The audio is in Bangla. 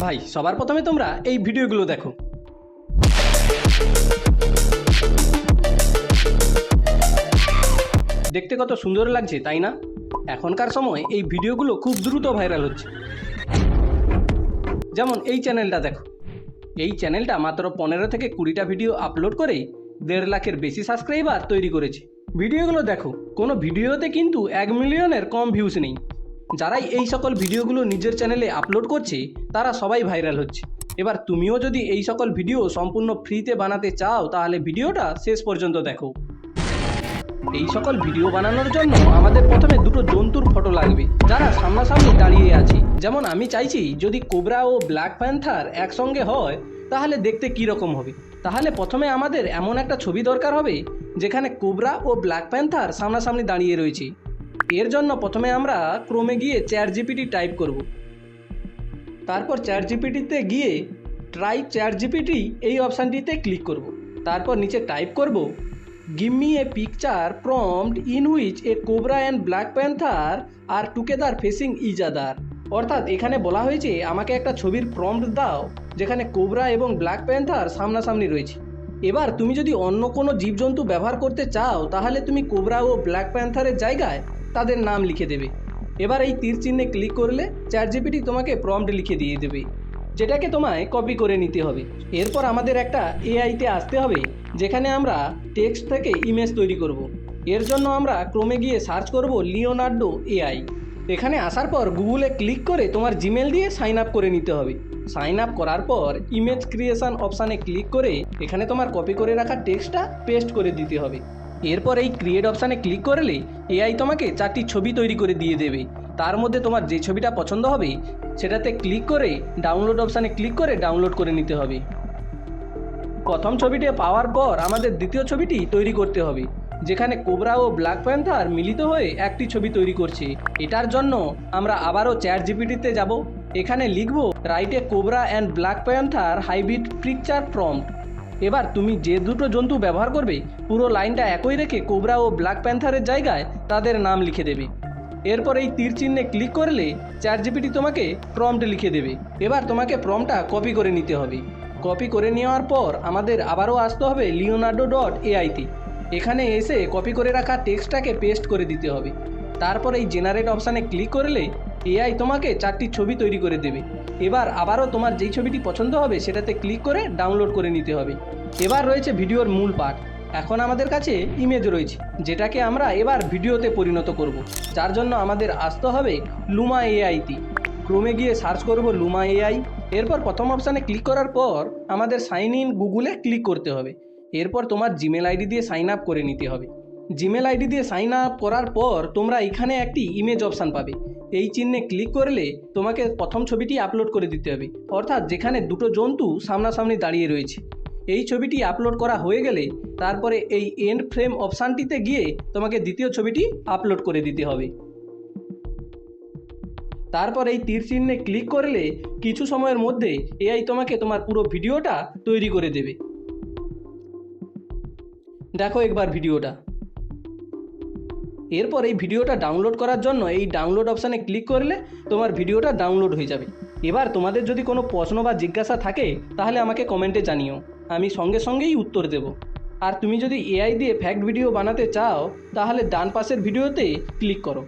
ভাই সবার প্রথমে তোমরা এই ভিডিওগুলো দেখো। দেখতে কত সুন্দর লাগছে তাই না? এখনকার সময় এই ভিডিওগুলো খুব দ্রুত ভাইরাল হচ্ছে। যেমন এই চ্যানেলটা দেখো, এই চ্যানেলটা মাত্র 15 থেকে 20টা ভিডিও আপলোড করে 1.5 লাখের বেশি সাবস্ক্রাইবার তৈরি করেছে। ভিডিওগুলো দেখো, কোনো ভিডিওতে কিন্তু 1 মিলিয়নের কম ভিউজ নেই। যারাই এই সকল ভিডিওগুলো নিজের চ্যানেলে আপলোড করছে তারা সবাই ভাইরাল হচ্ছে। এবার তুমিও যদি এই সকল ভিডিও সম্পূর্ণ ফ্রিতে বানাতে চাও তাহলে ভিডিওটা শেষ পর্যন্ত দেখো। এই সকল ভিডিও বানানোর জন্য আমাদের প্রথমে দুটো জন্তুর ফটো লাগবে যারা সামনাসামনি দাঁড়িয়ে আছে। যেমন আমি চাইছি যদি কোবরা ও ব্ল্যাক প্যান্থার একসঙ্গে হয় তাহলে দেখতে কী রকম হবে। তাহলে প্রথমে আমাদের এমন একটা ছবি দরকার হবে যেখানে কোবরা ও ব্ল্যাক প্যান্থার সামনাসামনি দাঁড়িয়ে রয়েছে। এর জন্য প্রথমে আমরা ক্রোমে গিয়ে ChatGPT টাইপ করব। তারপর ChatGPTতে গিয়ে ট্রাই ChatGPT এই অপশানটিতে ক্লিক করব। তারপর নিচে টাইপ করব give me a picture prompt in which a cobra and black panther are together facing each other. অর্থাৎ এখানে বলা হয়েছে আমাকে একটা ছবির প্রম্পট দাও যেখানে কোবরা এবং ব্ল্যাক প্যান্থার সামনাসামনি রয়েছে। এবার তুমি যদি অন্য কোনো জীবজন্তু ব্যবহার করতে চাও তাহলে তুমি কোবরা ও ব্ল্যাক প্যান্থারের জায়গায় তাদের নাম লিখে দেবে। এবার এই তীর চিহ্নে ক্লিক করলে ChatGPT তোমাকে প্রম্পট লিখে দিয়ে দেবে, যেটাকে তোমায় কপি করে নিতে হবে। এরপর আমাদের একটা এআইতে আসতে হবে যেখানে আমরা টেক্সট থেকে ইমেজ তৈরি করব। এর জন্য আমরা ক্রোমে গিয়ে সার্চ করব লিওনার্ডো এআই। এখানে আসার পর গুগলে ক্লিক করে তোমার জিমেল দিয়ে সাইন আপ করে নিতে হবে। সাইন আপ করার পর ইমেজ ক্রিয়েশন অপশানে ক্লিক করে এখানে তোমার কপি করে রাখা টেক্সটটা পেস্ট করে দিতে হবে। এরপর এই ক্রিয়েট অপশানে ক্লিক করলে এআই তোমাকে 4টি ছবি তৈরি করে দিয়ে দেবে। তার মধ্যে তোমার যে ছবিটা পছন্দ হবে সেটাতে ক্লিক করে ডাউনলোড অপশানে ক্লিক করে ডাউনলোড করে নিতে হবে। প্রথম ছবিটি পাওয়ার পর আমাদের দ্বিতীয় ছবিটি তৈরি করতে হবে যেখানে কোবরা ও ব্ল্যাক প্যান্থার মিলিত হয়ে একটি ছবি তৈরি করছে। এটার জন্য আমরা আবারও ChatGPTতে যাব। এখানে লিখব write a cobra and black panther hybrid picture prompt. এবার তুমি যে দুটো জন্তু ব্যবহার করবে পুরো লাইনটা একই রেখে কোবরা ও ব্ল্যাক প্যান্থারের জায়গায় তাদের নাম লিখে দেবে। এরপর এই তীর চিহ্নে ক্লিক করলে ChatGPT তোমাকে প্রম্পট লিখে দেবে। এবার তোমাকে প্রম্পটটা কপি করে নিতে হবে। কপি করে নেওয়ার পর আমাদের আবারও আসতে হবে leonardo.ai-তে। এখানে এসে কপি করে রাখা টেক্সটটাকে পেস্ট করে দিতে হবে। তারপর এই জেনারেট অপশানে ক্লিক করলে এআই তোমাকে 4টি ছবি তৈরি করে দেবে। এবার আবারও তোমার যেই ছবিটি পছন্দ হবে সেটাতে ক্লিক করে ডাউনলোড করে নিতে হবে। এবার রয়েছে ভিডিওর মূল পার্ট। এখন আমাদের কাছে ইমেজ রয়েছে যেটাকে আমরা এবার ভিডিওতে পরিণত করব। যার জন্য আমাদের আসতে হবে লুমা এআইতে। ক্রোমে গিয়ে সার্চ করব লুমা এআই। এরপর প্রথম অপশানে ক্লিক করার পর আমাদের সাইন ইন গুগলে ক্লিক করতে হবে। এরপর তোমার জিমেল আইডি দিয়ে সাইন আপ করে নিতে হবে। জিমেল আইডি দিয়ে সাইন আপ করার পর তোমরা এখানে একটি ইমেজ অপশান পাবে। এই চিহ্নে ক্লিক করলে তোমাকে প্রথম ছবিটি আপলোড করে দিতে হবে, অর্থাৎ যেখানে দুটো জন্তু সামনাসামনি দাঁড়িয়ে রয়েছে। এই ছবিটি আপলোড করা হয়ে গেলে তারপরে এই এন্ড ফ্রেম অপশানটিতে গিয়ে তোমাকে দ্বিতীয় ছবিটি আপলোড করে দিতে হবে। তারপর এই তীর চিহ্নে ক্লিক করলে কিছু সময়ের মধ্যে এআই তোমাকে তোমার পুরো ভিডিওটা তৈরি করে দেবে। দেখো একবার ভিডিওটা। এরপর এই ভিডিওটা ডাউনলোড করার জন্য এই ডাউনলোড অপশানে ক্লিক করলে তোমার ভিডিওটা ডাউনলোড হয়ে যাবে। এবার তোমাদের যদি কোনো প্রশ্ন বা জিজ্ঞাসা থাকে তাহলে আমাকে কমেন্টে জানিও, আমি সঙ্গে সঙ্গেই উত্তর দেব। আর তুমি যদি এআই দিয়ে ফ্যাক্ট ভিডিও বানাতে চাও তাহলে ডান পাশের ভিডিওতে ক্লিক করো।